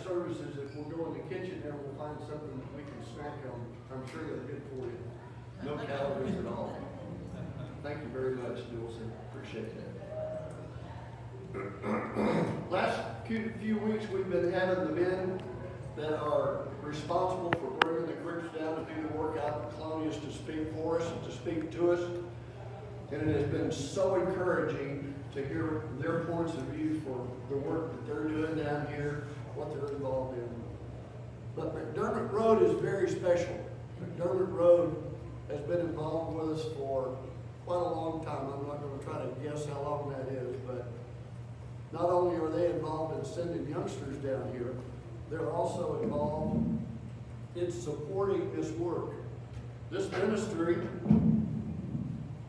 services, if we'll go in the kitchen there, we'll find something that we can snack on. I'm sure they're good for you. No calories at all. Thank you very much, Nielsen. Appreciate that. Last few weeks, we've been having the men that are responsible for bringing the groups down to do the work out in Colonias to speak for us and to speak to us. And it has been so encouraging to hear their points of view for the work that they're doing down here, what they're involved in. But McDermott Road is very special. McDermott Road has been involved with us for quite a long time. I'm not going to try to guess how long that is, but not only are they involved in sending youngsters down here, they're also involved in supporting this work. This ministry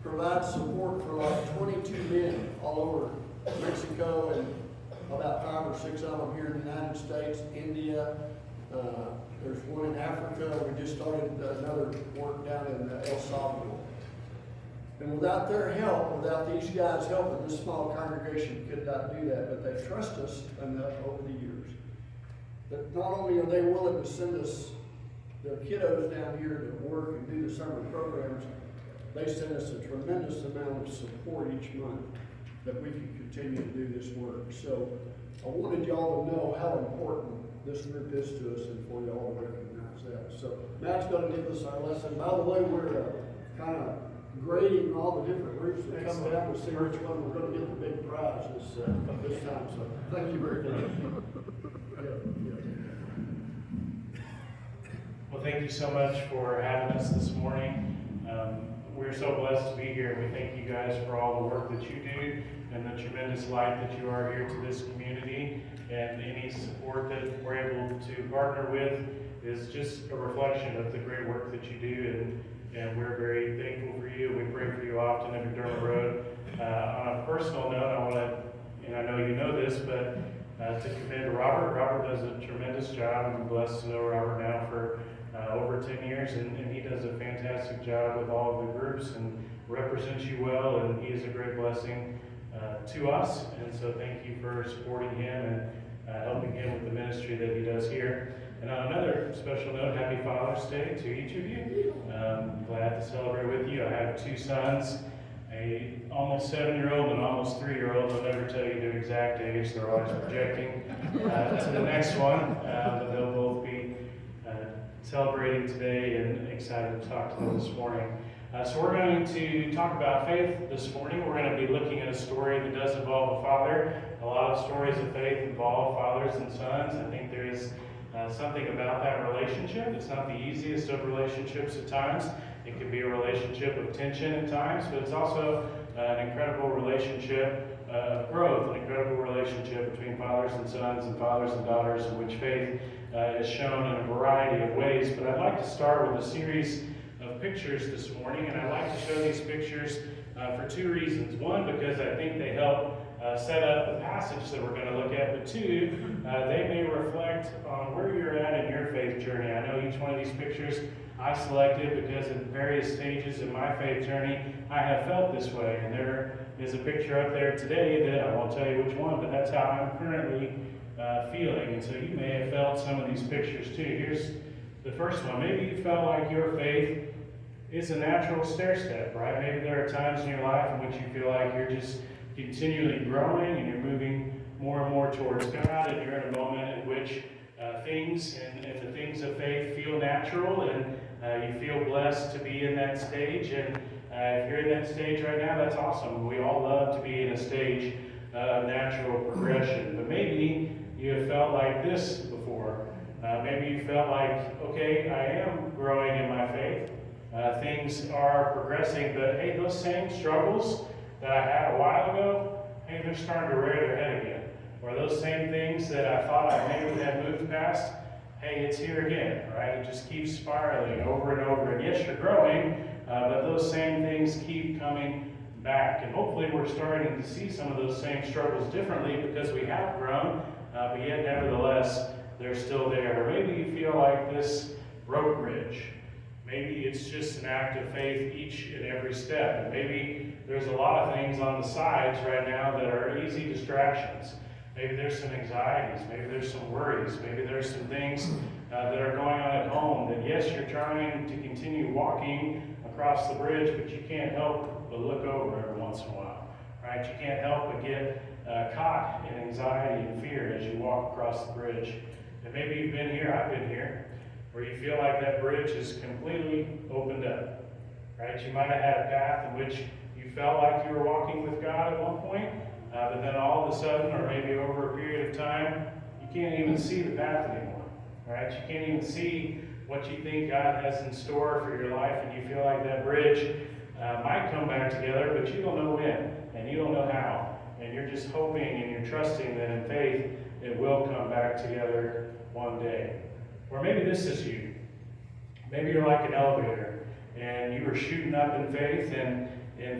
provides support for like 22 men all over Mexico and about 5 or 6 of them here in the United States, India. There's one in Africa. We just started another work down in El Salvador. And without their help, without these guys helping, this small congregation could not do that, but they trust us enough over the years that not only are they willing to send us their kiddos down here to work and do the summer programs, they send us a tremendous amount of support each month that we can continue to do this work. So I wanted y'all to know how important this group is to us and for y'all to recognize that. So Matt's going to give us our lesson. By the way, we're kind of grading all the different groups that come down to see which one we're going to get the big prize this time. So thank you very much. Well, thank you so much for having us this morning. We're so blessed to be here. We thank you guys for all the work that you do and the tremendous light that you are here to this community. And any support that we're able to partner with is just a reflection of the great work that you do. And we're very thankful for you. We pray for you often at McDermott Road. On a personal note, I want to, and I know you know this, but to commend Robert. Robert does a tremendous job. I'm blessed to know Robert now for over 10 years, and he does a fantastic job with all of the groups and represents you well, and he is a great blessing to us. And so thank you for supporting him and helping him with the ministry that he does here. And on another special note, happy Father's Day to each of you. Glad to celebrate with you. I have 2 sons, a almost 7-year-old and almost 3-year-old. They'll never tell you their exact age. They're always projecting to the next one. But they'll both be celebrating today and excited to talk to them this morning. So we're going to talk about faith this morning. We're going to be looking at a story that does involve a father. A lot of stories of faith involve fathers and sons. I think there is something about that relationship. It's not the easiest of relationships at times. It can be a relationship of tension at times, but it's also an incredible relationship of growth, an incredible relationship between fathers and sons and fathers and daughters, in which faith is shown in a variety of ways. But I'd like to start with a series of pictures this morning, and I'd like to show these pictures for 2 reasons. One, because I think they help set up the passage that we're going to look at, but 2, they may reflect on where you're at in your faith journey. I know each one of these pictures I selected because at various stages in my faith journey, I have felt this way. And there is a picture up there today that I won't tell you which one, but that's how I'm currently feeling. And so you may have felt some of these pictures too. Here's the first one. Maybe you felt like your faith is a natural stair step, right? Maybe there are times in your life in which you feel like you're just continually growing and you're moving more and more towards God, and you're in a moment in which things and the things of faith feel natural, and you feel blessed to be in that stage. And if you're in that stage right now, that's awesome. We all love to be in a stage of natural progression. But maybe you have felt like this before. Maybe you felt like, okay, I am growing in my faith. Things are progressing, but hey, those same struggles that I had a while ago, hey, they're starting to rear their head again. Or those same things that I thought I maybe had moved past, hey, it's here again, right? It just keeps spiraling over and over. And yes, you're growing, but those same things keep coming back. And hopefully we're starting to see some of those same struggles differently because we have grown, but yet nevertheless, they're still there. Or maybe you feel like this rope bridge. Maybe it's just an act of faith each and every step. And maybe there's a lot of things on the sides right now that are easy distractions. Maybe there's some anxieties, maybe there's some worries, maybe there's some things that are going on at home that, yes, you're trying to continue walking across the bridge, but you can't help but look over every once in a while, right? You can't help but get caught in anxiety and fear as you walk across the bridge. And maybe you've been here, I've been here, where you feel like that bridge is completely opened up, right? You might have had a path in which you felt like you were walking with God at one point, but then all of a sudden, or maybe over a period of time, you can't even see the path anymore, right? You can't even see what you think God has in store for your life, and you feel like that bridge might come back together, but you don't know when, and you don't know how, and you're just hoping and you're trusting that in faith it will come back together one day. Or maybe this is you. Maybe you're like an elevator, and you were shooting up in faith, and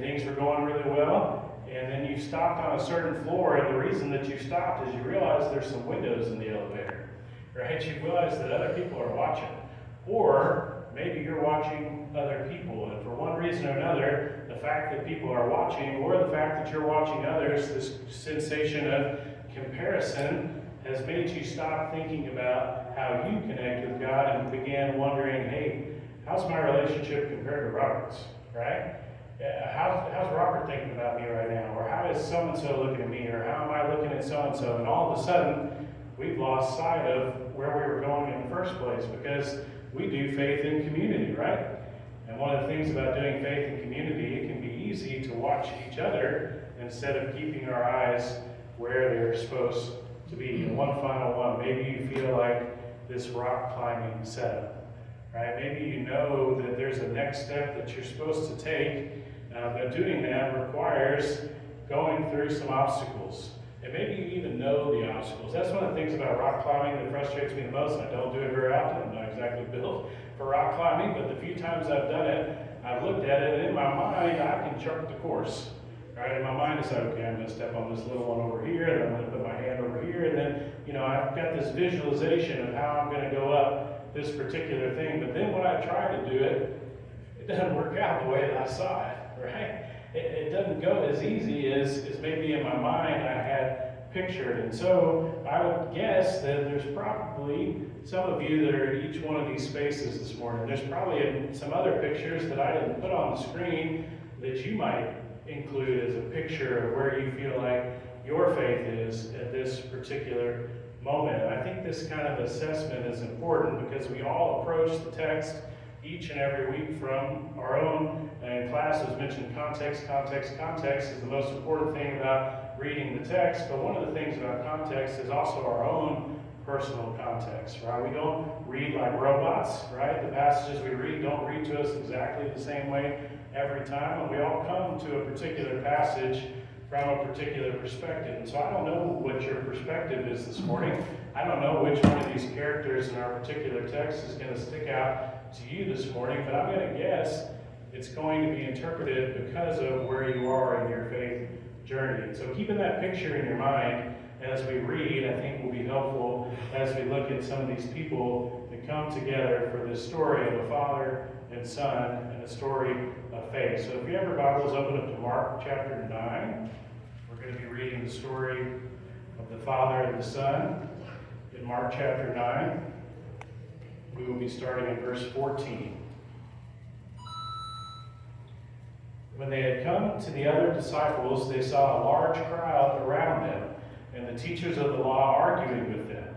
things were going really well, and then you stopped on a certain floor, and the reason that you stopped is you realized there's some windows in the elevator, right? You realize that other people are watching. Or maybe you're watching other people, and for one reason or another, the fact that people are watching, or the fact that you're watching others, this sensation of comparison has made you stop thinking about how you connect with God and began wondering, hey, how's my relationship compared to Robert's, right? How's Robert thinking about me right now? Or how is so-and-so looking at me? Or how am I looking at so-and-so? And all of a sudden, we've lost sight of where we were going in the first place, because we do faith in community, right? And one of the things about doing faith in community, it can be easy to watch each other instead of keeping our eyes where they're supposed to be. And one final one, maybe you feel like this rock climbing setup, right? Maybe you know that there's a next step that you're supposed to take, but doing that requires going through some obstacles. And maybe you even know the obstacles. That's one of the things about rock climbing that frustrates me the most, and I don't do it very often. I'm not exactly built for rock climbing, but the few times I've done it, I've looked at it, and in my mind, I can chart the course. Right? In my mind, it's like, okay, I'm going to step on this little one over here, and I'm going to put my hand over here, and then, I've got this visualization of how I'm going to go up this particular thing. But then when I try to do it, it doesn't work out the way that I saw it, right? It doesn't go as easy as maybe in my mind I had pictured. And so I would guess that there's probably some of you that are in each one of these spaces this morning. There's probably some other pictures that I didn't put on the screen that you might include as a picture of where you feel like your faith is at this particular moment. I think this kind of assessment is important because we all approach the text each and every week from our own, and class was mentioned context is the most important thing about reading the text, but one of the things about context is also our own personal context, right? We don't read like robots, right? The passages we read don't read to us exactly the same way every time, and we all come to a particular passage from a particular perspective. And so I don't know what your perspective is this morning. I don't know which one of these characters in our particular text is going to stick out to you this morning, but I'm going to guess it's going to be interpreted because of where you are in your faith journey. And so keeping that picture in your mind as we read, I think will be helpful as we look at some of these people that come together for this story of a father and son and a story of faith. So if you have your Bibles, open up to Mark chapter 9. We're going to be reading the story of the father and the son in Mark chapter 9. We will be starting in verse 14. When they had come to the other disciples, they saw a large crowd around them, and the teachers of the law arguing with them.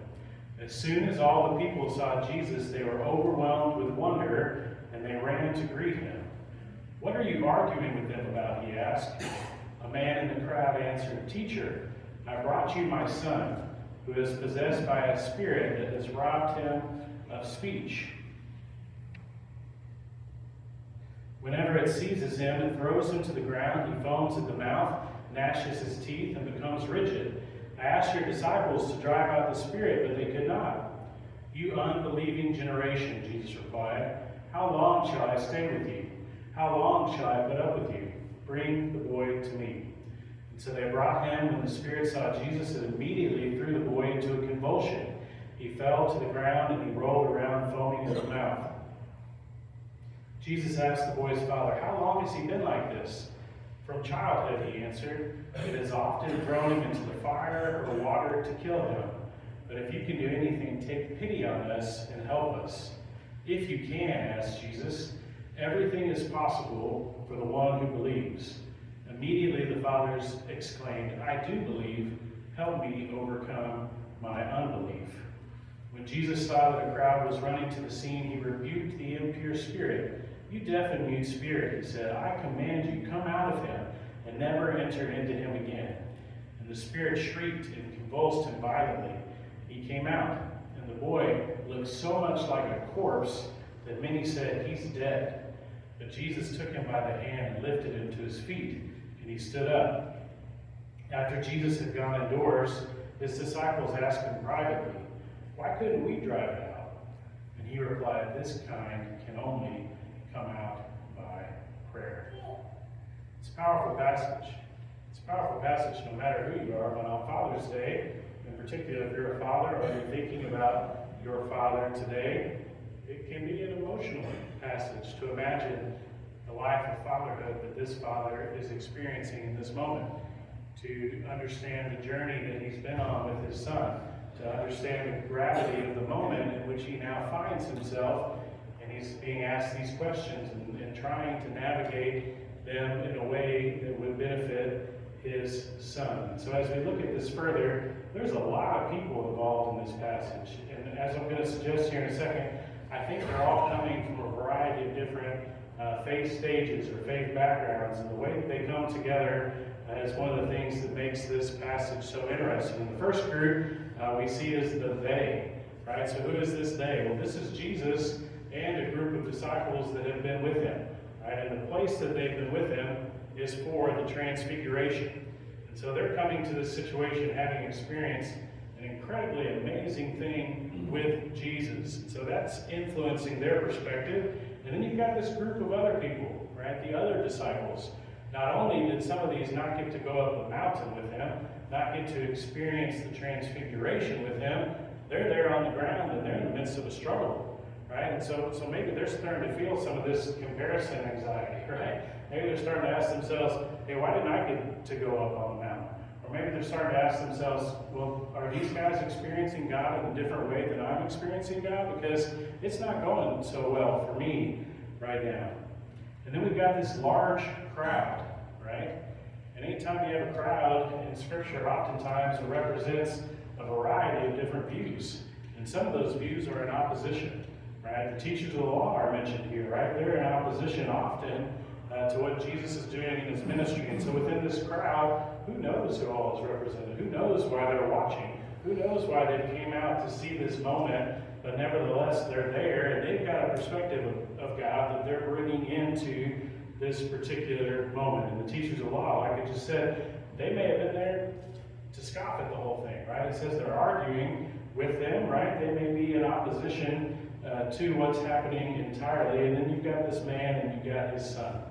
As soon as all the people saw Jesus, they were overwhelmed with wonder, and they ran to greet him. "What are you arguing with them about?" he asked. A man in the crowd answered, "Teacher, I brought you my son, who is possessed by a spirit that has robbed him of speech. Whenever it seizes him and throws him to the ground, he foams at the mouth, gnashes his teeth, and becomes rigid. I asked your disciples to drive out the spirit, but they could not." "You unbelieving generation," Jesus replied, "how long shall I stay with you? How long shall I put up with you? Bring the boy to me." And so they brought him. When the spirit saw Jesus, it immediately threw the boy into a convulsion. He fell to the ground and he rolled around, foaming at the mouth. Jesus asked the boy's father, "How long has he been like this?" From childhood, he answered, it has often thrown him into the fire or water to kill him. But if you can do anything, take pity on us and help us. If you can, asked Jesus, everything is possible for the one who believes. Immediately the fathers exclaimed, I do believe, help me overcome my unbelief. When Jesus saw that a crowd was running to the scene, he rebuked the impure spirit. You deaf and mute spirit, he said, I command you, come out of him and never enter into him again. And the spirit shrieked and convulsed him violently. He came out, and the boy looked so much like a corpse that many said, he's dead. But Jesus took him by the hand and lifted him to his feet, and he stood up. After Jesus had gone indoors, his disciples asked him privately, why couldn't we drive it out? And he replied, this kind can only come out by prayer. It's a powerful passage. It's a powerful passage no matter who you are, but on Father's Day, in particular, if you're a father or you're thinking about your father today, it can be an emotional passage to imagine the life of fatherhood that this father is experiencing in this moment, to understand the journey that he's been on with his son, to understand the gravity of the moment in which he now finds himself, and he's being asked these questions and trying to navigate them in a way that would benefit his son. And so as we look at this further, there's a lot of people involved in this passage. And as I'm going to suggest here in a second, I think they're all coming from a variety of different faith stages or faith backgrounds. And the way that they come together is one of the things that makes this passage so interesting. In the first group, we see as the they, right? So who is this they? Well, this is Jesus and a group of disciples that have been with him, right? And the place that they've been with him is for the transfiguration. And so they're coming to this situation having experienced an incredibly amazing thing with Jesus. And so that's influencing their perspective. And then you've got this group of other people, right? The other disciples. Not only did some of these not get to go up the mountain with him, not get to experience the transfiguration with him, they're there on the ground and they're in the midst of a struggle, right? And so maybe they're starting to feel some of this comparison anxiety, right? Maybe they're starting to ask themselves, hey, why didn't I get to go up on the mountain? Or maybe they're starting to ask themselves, well, are these guys experiencing God in a different way than I'm experiencing God? Because it's not going so well for me right now. And then we've got this large crowd, right? And anytime you have a crowd in Scripture, oftentimes it represents a variety of different views. And some of those views are in opposition, right? The teachers of the law are mentioned here, right? They're in opposition often to what Jesus is doing in his ministry. And so within this crowd, who knows who all is represented? Who knows why they're watching? Who knows why they came out to see this moment? But nevertheless, they're there, and they've got a perspective of God that they're bringing into this particular moment. And the teachers of law, like I just said, they may have been there to scoff at the whole thing, right? It says they're arguing with them, right? They may be in opposition to what's happening entirely. And then you've got this man and you've got his son,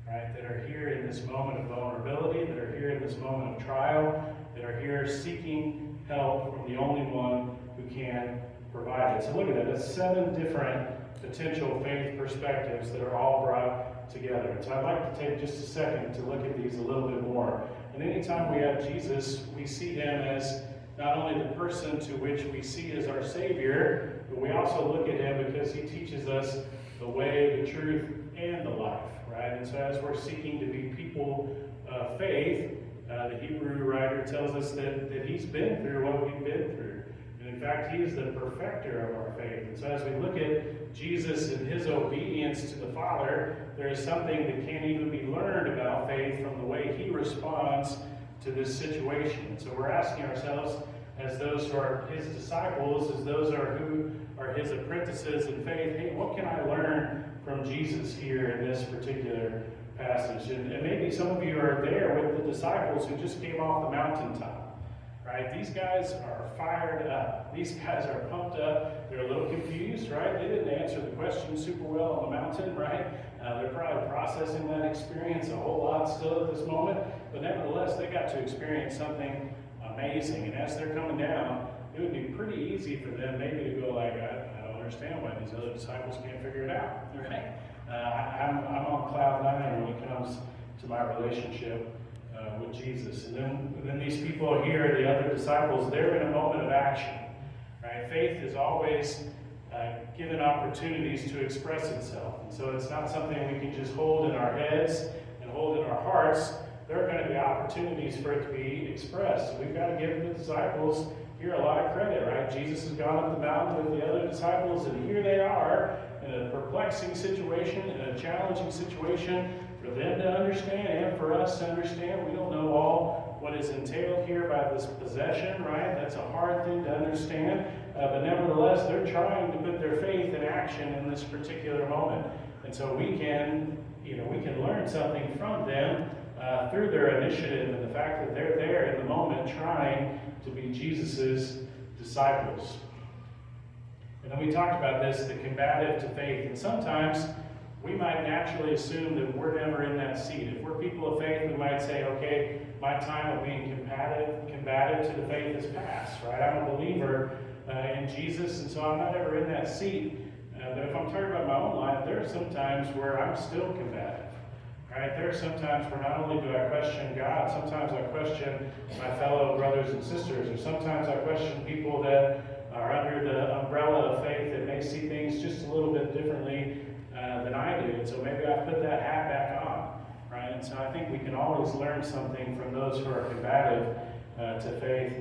right? That are here in this moment of vulnerability, that are here in this moment of trial, that are here seeking help from the only one who can provide it. So look at that. That's 7 different potential faith perspectives that are all brought together. And so I'd like to take just a second to look at these a little bit more. And anytime we have Jesus, we see him as not only the person to which we see as our Savior, but we also look at him because he teaches us the way, the truth, and the life, right? And so as we're seeking to be people of faith, the Hebrew writer tells us that he's been through what we've been through. And in fact, he is the perfecter of our faith. And so as we look at Jesus and his obedience to the Father, there is something that can't even be learned about faith from the way he responds to this situation. And so we're asking ourselves, as those who are his disciples, as those who are his apprentices in faith, hey, what can I learn from Jesus here in this particular passage? And maybe some of you are there with the disciples who just came off the mountaintop, right? These guys are fired up. These guys are pumped up. They're a little confused, right? They didn't answer the question super well on the mountain, right? They're probably processing that experience a whole lot still at this moment. But nevertheless, they got to experience something amazing. And as they're coming down, it would be pretty easy for them maybe to go like, I don't understand why these other disciples can't figure it out, right? I'm on cloud 9 when it comes to my relationship with Jesus. And then these people here, the other disciples, they're in a moment of action. Right? Faith is always given opportunities to express itself. And so it's not something we can just hold in our heads and hold in our hearts. There are going to be opportunities for it to be expressed. We've got to give the disciples here a lot of credit, right? Jesus has gone up the mountain with the other disciples, and here they are in a perplexing situation, in a challenging situation for them to understand and for us to understand. We don't know all what is entailed here by this possession, right? That's a hard thing to understand. But nevertheless, they're trying to put their faith in action in this particular moment. And so we can learn something from them through their initiative and the fact that they're there in the moment trying to be Jesus's disciples. And then we talked about this, the combative to faith. And sometimes we might naturally assume that we're never in that seat. If we're people of faith, we might say, okay, my time of being combative to the faith is past, right? I'm a believer in Jesus, and so I'm not ever in that seat. But if I'm talking about my own life, there are some times where I'm still combative. Right? There are some times where not only do I question God, sometimes I question my fellow brothers and sisters, or sometimes I question people that are under the umbrella of faith that may see things just a little bit differently than I do. And so maybe I put that hat back on. Right? And so I think we can always learn something from those who are combative to faith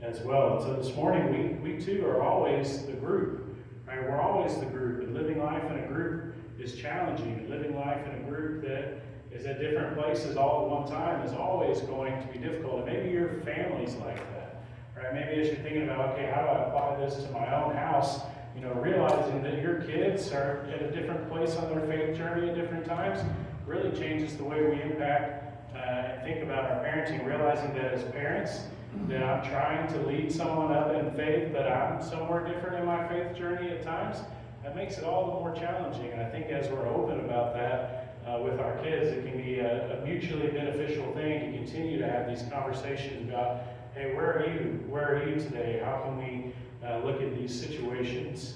as well. And so this morning, we too are always the group. Right? We're always the group. And living life in a group is challenging. And living life in a group that is at different places all at one time is always going to be difficult. And maybe your family's like that. Right? Maybe as you're thinking about, okay, how do I apply this to my own house? Realizing that your kids are at a different place on their faith journey at different times really changes the way we impact and think about our parenting. Realizing that as parents, that I'm trying to lead someone up in faith, but I'm somewhere different in my faith journey at times, that makes it all the more challenging. And I think as we're open about that with our kids, it can be a mutually beneficial thing to continue to have these conversations about, hey, where are you? Where are you today? How can we look at these situations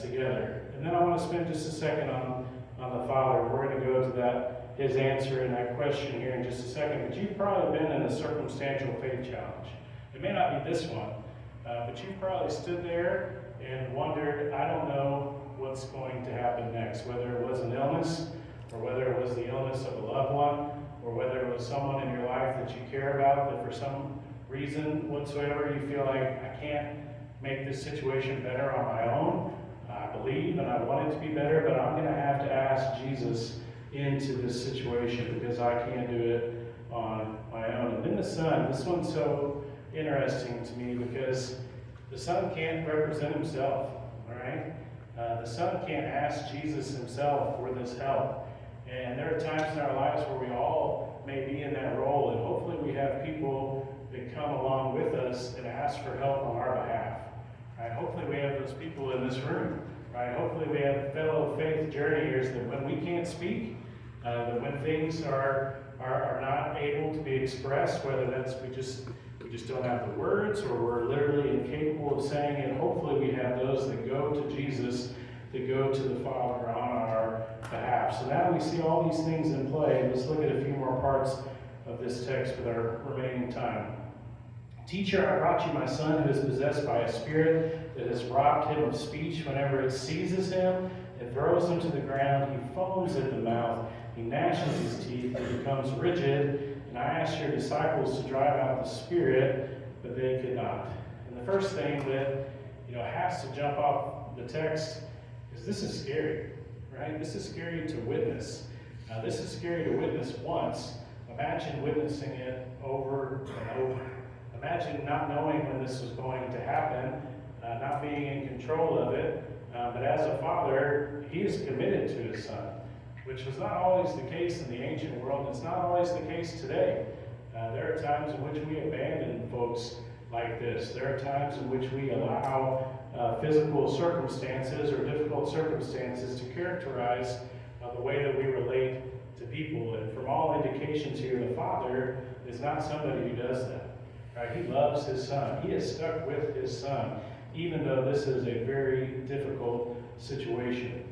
together? And then I want to spend just a second on the Father. We're going to go to his answer in that question here in just a second. But you've probably been in a circumstantial faith challenge. It may not be this one, but you've probably stood there and wondered, I don't know what's going to happen next, whether it was an illness, or whether it was the illness of a loved one, or whether it was someone in your life that you care about that for some reason whatsoever you feel like, I can't make this situation better on my own. I believe and I want it to be better, but I'm going to have to ask Jesus into this situation because I can't do it on my own. And then the Son, this one's so interesting to me because the Son can't represent himself, all right? The Son can't ask Jesus himself for this help. And there are times in our lives where we all may be in that role, and hopefully we have people that come along with us and ask for help on our behalf. Right? Hopefully we have those people in this room. Right? Hopefully we have fellow faith journeyers that when we can't speak, that when things are not able to be expressed, whether that's we just don't have the words or we're literally incapable of saying it, hopefully we have those that go to Jesus, that go to the Father on our behalf. So now we see all these things in play. Let's look at a few more parts of this text with our remaining time. Teacher, I brought you my son who is possessed by a spirit that has robbed him of speech. Whenever it seizes him, it throws him to the ground. He foams at the mouth. He gnashes his teeth and becomes rigid. And I asked your disciples to drive out the spirit, but they could not. And the first thing that has to jump off the text is this is scary, right? This is scary to witness. This is scary to witness once. Imagine witnessing it over and over. Imagine not knowing when this was going to happen, not being in control of it. But as a father, he is committed to his son, which was not always the case in the ancient world. It's not always the case today. There are times in which we abandon folks like this. There are times in which we allow physical circumstances or difficult circumstances to characterize the way that we relate to people. And from all indications here, the Father is not somebody who does that. Right? He loves his son. He is stuck with his son, even though this is a very difficult situation.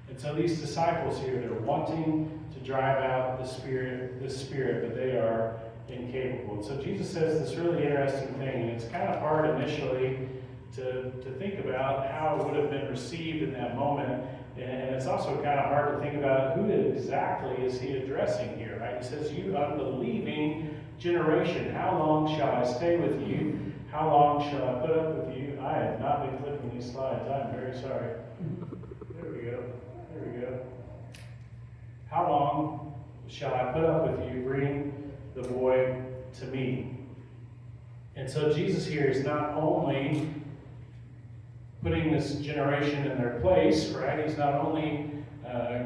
And so these disciples here, they're wanting to drive out the spirit, but they are incapable. And so Jesus says this really interesting thing, and it's kind of hard initially to think about how it would have been received in that moment. And it's also kind of hard to think about who exactly is he addressing here, right? He says, "You unbelieving generation, how long shall I stay with you? How long shall I put up with you?" I have not been clicking these slides. I'm very sorry. There we go. There we go. "How long shall I put up with you? Bring the boy to me." And so Jesus here is not only putting this generation in their place, right? He's not only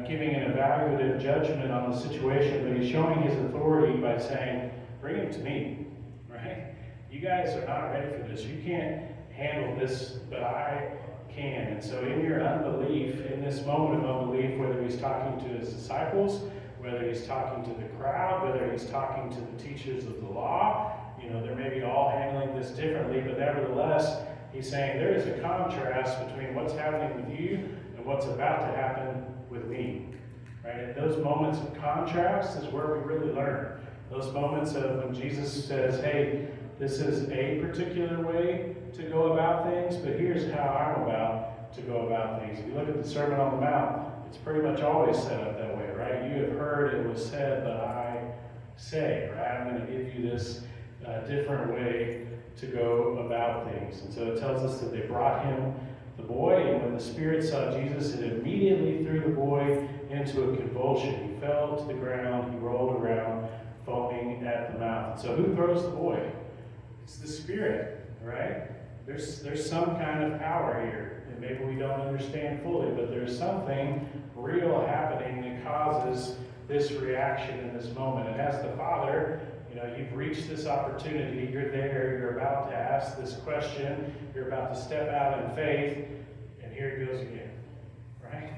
giving an evaluative judgment on the situation, but he's showing his authority by saying, "Bring him to me," right? You guys are not ready for this. You can't handle this, but I can. And so in your unbelief, in this moment of unbelief, whether he's talking to his disciples, whether he's talking to the crowd, whether he's talking to the teachers of the law, they may be all handling this differently, but nevertheless, he's saying there is a contrast between what's happening with you and what's about to happen with me. Right? And those moments of contrast is where we really learn. Those moments of when Jesus says, "Hey, this is a particular way to go about things, but here's how I'm about to go about things." If you look at the Sermon on the Mount, it's pretty much always set up that way, right? "You have heard it was said, but I say," right? I'm going to give you this different way to go about things. And so it tells us that they brought him the boy, and when the Spirit saw Jesus, it immediately threw the boy into a convulsion. He fell to the ground, he rolled around, foaming at the mouth. And so who throws the boy? It's the Spirit, right? There's some kind of power here, and maybe we don't understand fully, but there's something real happening that causes this reaction in this moment. And as the father, you've reached this opportunity, you're there, you're about to ask this question, you're about to step out in faith, and here it goes again, right?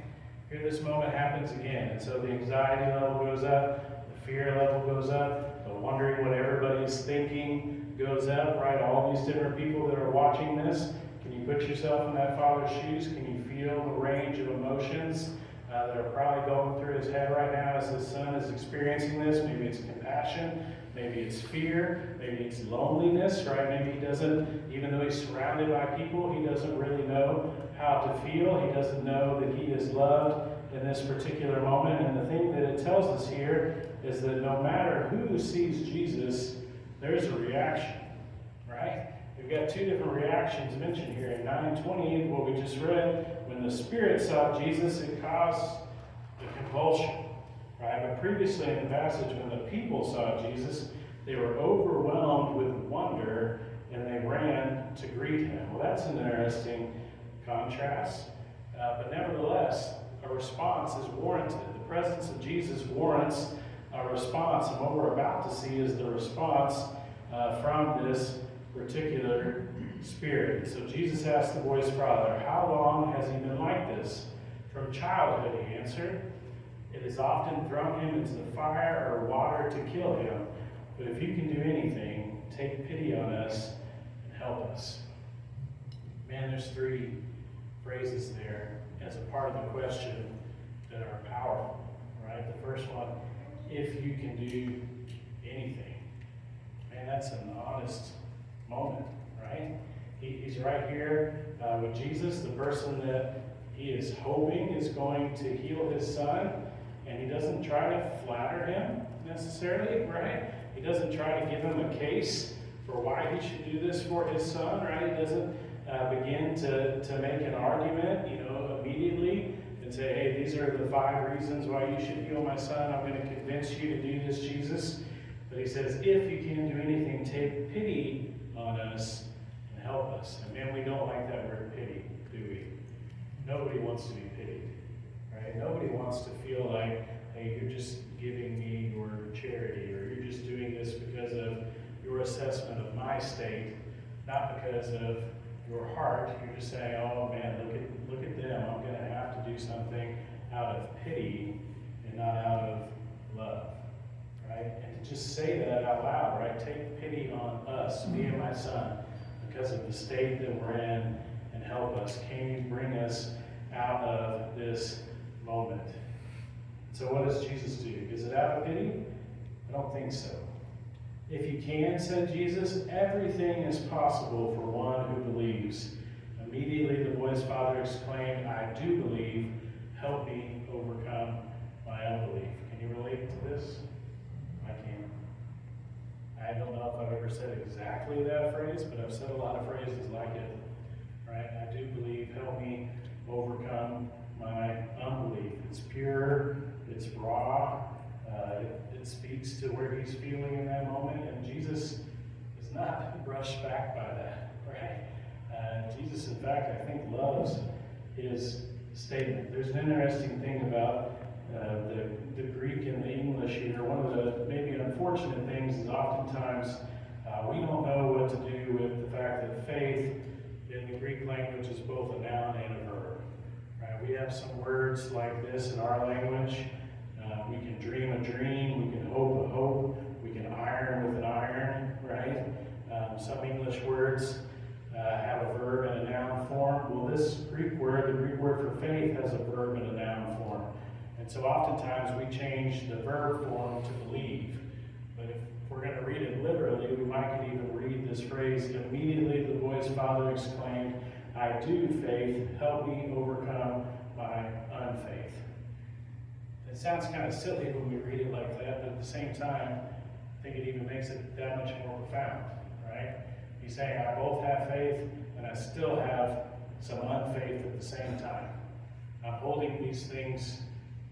Here this moment happens again, and so the anxiety level goes up, the fear level goes up, the wondering what everybody's thinking goes up, right? All these different people that are watching this, can you put yourself in that father's shoes? Can you feel the range of emotions that are probably going through his head right now as his son is experiencing this? Maybe it's compassion, maybe it's fear, maybe it's loneliness, right? Maybe he doesn't, even though he's surrounded by people, he doesn't really know how to feel. He doesn't know that he is loved in this particular moment. And the thing that it tells us here is that no matter who sees Jesus, there's a reaction, right? We've got two different reactions mentioned here. In 9:20, what we just read, when the Spirit saw Jesus, it caused a convulsion, right? But previously in the passage, when the people saw Jesus, they were overwhelmed with wonder and they ran to greet him. Well, that's an interesting contrast. But nevertheless, a response is warranted. The presence of Jesus warrants a response, and what we're about to see is the response from this particular spirit. So Jesus asked the boy's father, "How long has he been like this?" "From childhood," he answered. "It has often thrown him into the fire or water to kill him. But if you can do anything, take pity on us and help us." Man, there's three phrases there as a part of the question that are powerful, right? The first one, if you can do anything. Man, that's an honest moment, right? He's right here with Jesus, the person that he is hoping is going to heal his son, and he doesn't try to flatter him necessarily, right? He doesn't try to give him a case for why he should do this for his son, right? He doesn't begin to make an argument, immediately and say, "Hey, these are the 5 reasons why you should heal my son. I'm going to convince you to do this, Jesus." But he says, if you can do anything, take pity on us and help us. And man, we don't like that word pity, do we? Nobody wants to be pitied, right? Nobody wants to feel like, hey, you're just giving me your charity, or you're just doing this because of your assessment of my state, not because of your heart. You're just saying, "Oh man, look at them. I'm going to have to do something out of pity and not out of love." Right? And to just say that out loud, right? Take pity on us, me and my son, because of the state that we're in, and help us. Can you bring us out of this moment? So what does Jesus do? that a pity? I don't think so. If you can, said Jesus, everything is possible for one who believes. Immediately the boy's father exclaimed, I do believe. Help me overcome my unbelief. Can you relate to this? I can. I don't know if I've ever said exactly that phrase, but I've said a lot of phrases like it. Right? I do believe. Help me overcome my unbelief. It's pure. It's raw. It speaks to where he's feeling in that moment, and Jesus is not brushed back by that, right? Jesus, in fact, I think loves his statement. There's an interesting thing about the Greek and the English here. One of the maybe unfortunate things is oftentimes we don't know what to do with the fact that faith in the Greek language is both a noun and a verb. Right? We have some words like this in our language. We can dream a dream, we can hope a hope, we can iron with an iron, right? Some English words have a verb and a noun form. Well, this Greek word, the Greek word for faith, has a verb and a noun form. And so oftentimes we change the verb form to believe. But if we're going to read it literally, we might could even read this phrase, immediately the boy's father exclaimed, I do, faith, help me overcome my unfaith. It sounds kind of silly when we read it like that, but at the same time, I think it even makes it that much more profound, right? He's saying, I both have faith, and I still have some unfaith at the same time. I'm holding these things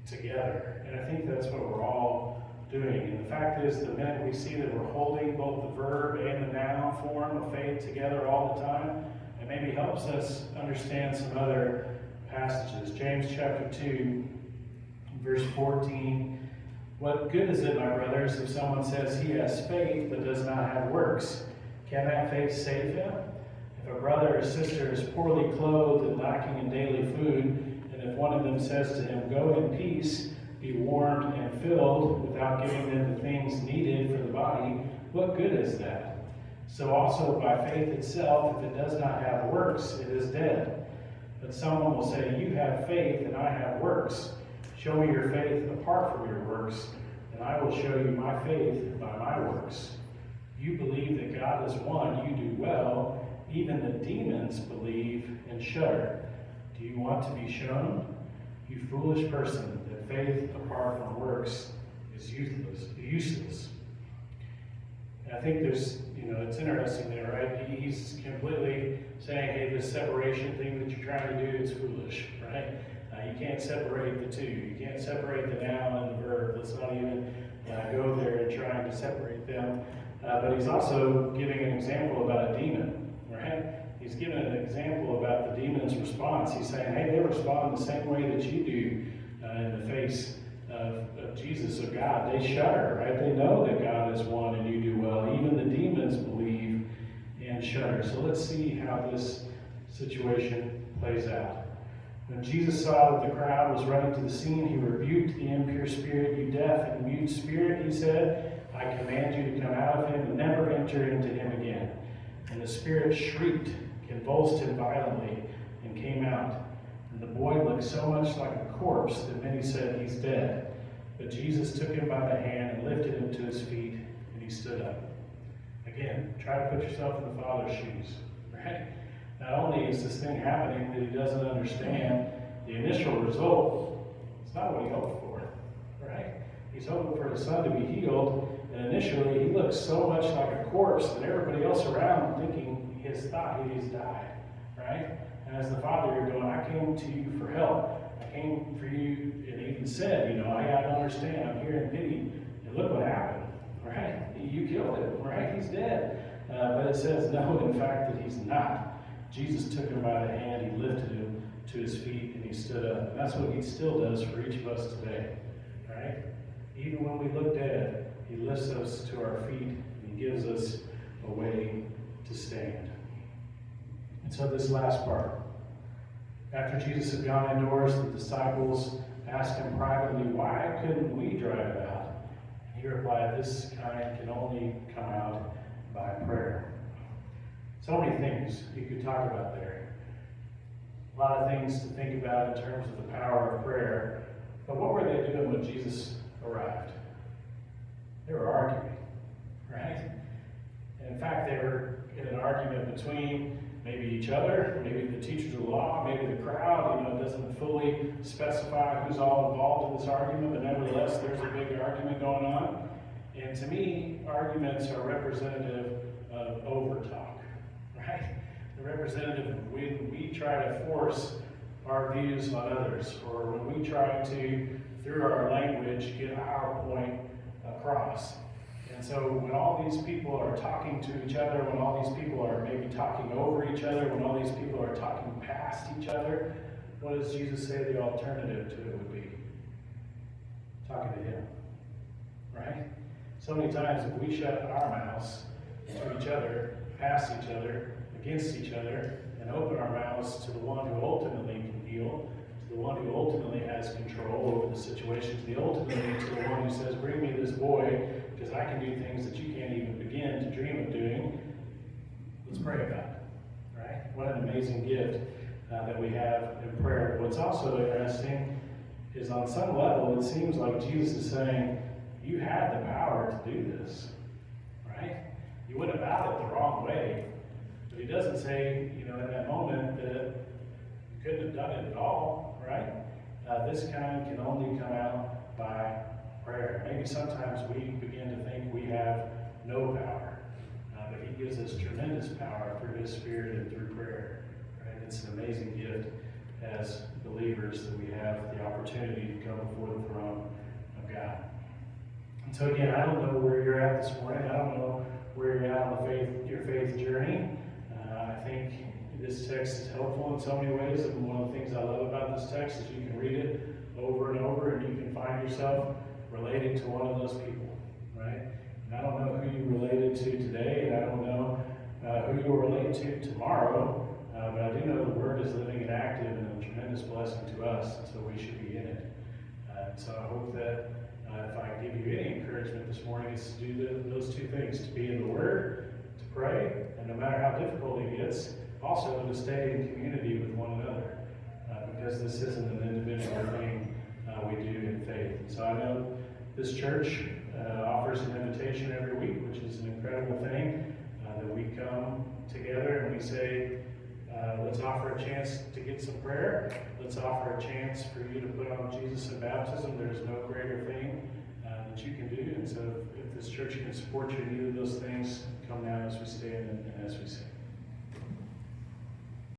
together, and I think that's what we're all doing. And the fact is, the minute we see that we're holding both the verb and the noun form of faith together all the time, it maybe helps us understand some other passages. James chapter 2, verse 14, what good is it, my brothers, if someone says he has faith but does not have works? Can that faith save him? If a brother or sister is poorly clothed and lacking in daily food, and if one of them says to him, go in peace, be warmed and filled, without giving them the things needed for the body, what good is that? So also by faith itself, if it does not have works, it is dead. But someone will say, you have faith and I have works. Show me your faith apart from your works, and I will show you my faith by my works. You believe that God is one, you do well. Even the demons believe and shudder. Do you want to be shown? You foolish person, that faith apart from works is useless. And I think there's, it's interesting there, right? He's completely saying, hey, this separation thing that you're trying to do is foolish, right? You can't separate the two. You can't separate the noun and the verb. Let's not even go there and trying to separate them. But he's also giving an example about a demon, right? He's giving an example about the demon's response. He's saying, hey, they respond the same way that you do in the face of Jesus or God. They shudder, right? They know that God is one and you do well. Even the demons believe and shudder. So let's see how this situation plays out. When Jesus saw that the crowd was running to the scene, he rebuked the impure spirit. You deaf and mute spirit, he said, I command you to come out of him and never enter into him again. And the spirit shrieked, convulsed him violently, and came out. And the boy looked so much like a corpse that many said, he's dead. But Jesus took him by the hand and lifted him to his feet, and he stood up. Again, try to put yourself in the Father's shoes, right? Not only is this thing happening that he doesn't understand, the initial result, it's not what he hoped for, right? He's hoping for his son to be healed, and initially he looks so much like a corpse that everybody else around thinking he's died, right? And as the father, you're going, I came to you for help. I came for you, and he even said, I don't understand, I'm here in pity, and look what happened, right? You killed him, right? He's dead. But it says, no, in fact, that he's not. Jesus took him by the hand, he lifted him to his feet, and he stood up. And that's what he still does for each of us today, right? Even when we look dead, he lifts us to our feet, and he gives us a way to stand. And so this last part, after Jesus had gone indoors, the disciples asked him privately, why couldn't we drive it out? And he replied, this kind can only come out by prayer. So many things you could talk about there. A lot of things to think about in terms of the power of prayer. But what were they doing when Jesus arrived? They were arguing, right? And in fact, they were in an argument between maybe each other, maybe the teachers of the law, maybe the crowd. It doesn't fully specify who's all involved in this argument, but nevertheless, there's a big argument going on. And to me, arguments are representative of overtalk, right? They're representative of when we try to force our views on others, or when we try to, through our language, get our point across. And so when all these people are talking to each other, when all these people are maybe talking over each other, when all these people are talking past each other, what does Jesus say the alternative to it would be? Talking to him, right? So many times if we shut our mouths to each other, past each other, against each other, and open our mouths to the one who ultimately can heal, to the one who ultimately has control over the situation, ultimately to the one who says, bring me this boy, because I can do things that you can't even begin to dream of doing. Let's pray about it, right? What an amazing gift that we have in prayer. What's also interesting is on some level, it seems like Jesus is saying, you had the power to do this, right? You went about it the wrong way. But he doesn't say, in that moment that you couldn't have done it at all, right? This kind can only come out by prayer. Maybe sometimes we begin to think we have no power, but he gives us tremendous power through his Spirit and through prayer. Right? It's an amazing gift as believers that we have the opportunity to come before the throne of God. And so again, I don't know where you're at this morning. I don't know where you're at on your faith journey. I think this text is helpful in so many ways, and one of the things I love about this text is you can read it over and over, and you can find yourself relating to one of those people, right? And I don't know who you related to today, and I don't know who you'll relate to tomorrow, but I do know the Word is living and active and a tremendous blessing to us, and so we should be in it. So I hope that if I give you any encouragement this morning, it's to do those two things, to be in the Word, to pray, and no matter how difficult it gets, also to stay in community with one another, because this isn't an individual thing we do in faith. And so I know this church offers an invitation every week, which is an incredible thing, that we come together and we say, let's offer a chance to get some prayer. Let's offer a chance for you to put on Jesus in baptism. There's no greater thing that you can do. And so if this church can support you in either of those things, come now as we stand and as we sing.